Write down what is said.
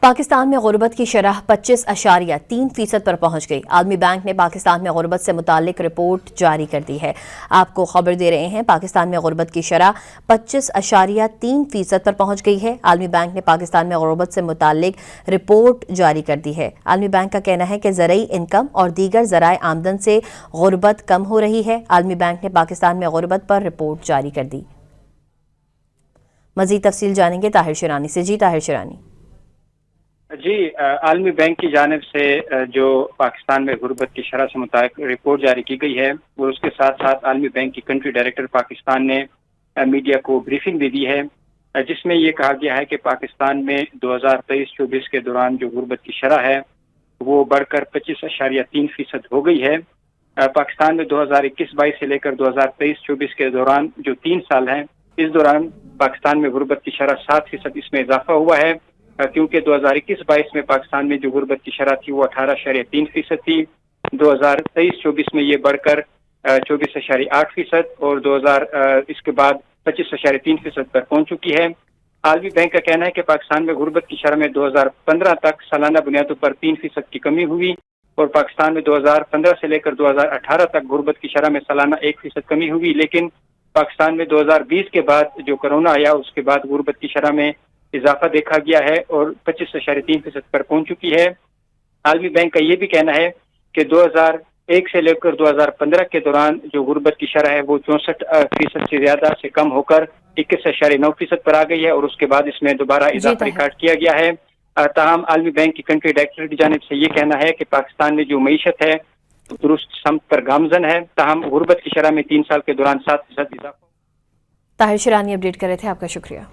پاکستان میں غربت کی شرح 25.3% پر پہنچ گئی۔ عالمی بینک نے پاکستان میں غربت سے متعلق رپورٹ جاری کر دی ہے۔ آپ کو خبر دے رہے ہیں، پاکستان میں غربت کی شرح 25.3% پر پہنچ گئی ہے۔ عالمی بینک نے پاکستان میں غربت سے متعلق رپورٹ جاری کر دی ہے۔ عالمی بینک کا کہنا ہے کہ زرعی انکم اور دیگر ذرائع آمدن سے غربت کم ہو رہی ہے۔ عالمی بینک نے پاکستان میں غربت پر رپورٹ جاری کر دی۔ مزید تفصیل جانیں گے طاہر شرانی سے۔ جی طاہر شرانی۔ جی، عالمی بینک کی جانب سے جو پاکستان میں غربت کی شرح سے متعلق رپورٹ جاری کی گئی ہے، اور اس کے ساتھ ساتھ عالمی بینک کی کنٹری ڈائریکٹر پاکستان نے میڈیا کو بریفنگ بھی دی ہے، جس میں یہ کہا گیا ہے کہ پاکستان میں 2023-24 کے دوران جو غربت کی شرح ہے وہ بڑھ کر 25.3% ہو گئی ہے۔ پاکستان میں 2021-22 سے لے کر 2023-24 کے دوران جو 3 سال ہیں، اس دوران پاکستان میں غربت کی شرح 7% اس میں اضافہ ہوا ہے، کیونکہ 2021-22 میں پاکستان میں جو غربت کی شرح تھی وہ 18.3% تھی۔ 2023-24 میں یہ بڑھ کر 24.8% اور اس کے بعد 25.3% پر پہنچ چکی ہے۔ عالمی بینک کا کہنا ہے کہ پاکستان میں غربت کی شرح میں 2015 تک سالانہ بنیادوں پر 3% کی کمی ہوئی، اور پاکستان میں 2015 سے لے کر 2018 تک غربت کی شرح میں سالانہ 1% کمی ہوئی، لیکن پاکستان میں 2020 کے بعد جو کرونا آیا اس کے بعد غربت کی شرح میں اضافہ دیکھا گیا ہے اور 25.3% پر پہنچ چکی ہے۔ عالمی بینک کا یہ بھی کہنا ہے کہ 2001 سے لے کر 2015 کے دوران جو غربت کی شرح ہے وہ 64% سے زیادہ سے کم ہو کر 21.9% پر آ گئی ہے، اور اس کے بعد اس میں دوبارہ اضافہ ریکارڈ کیا گیا ہے۔ تاہم عالمی بینک کی کنٹری ڈائریکٹر کی جانب سے یہ کہنا ہے کہ پاکستان میں جو معیشت ہے درست سمت پر گامزن ہے، تاہم غربت کی شرح میں 3 سال کے دوران 7% اضافہ۔ طاہر شرانی اپڈیٹ کر رہے تھے، آپ کا شکریہ۔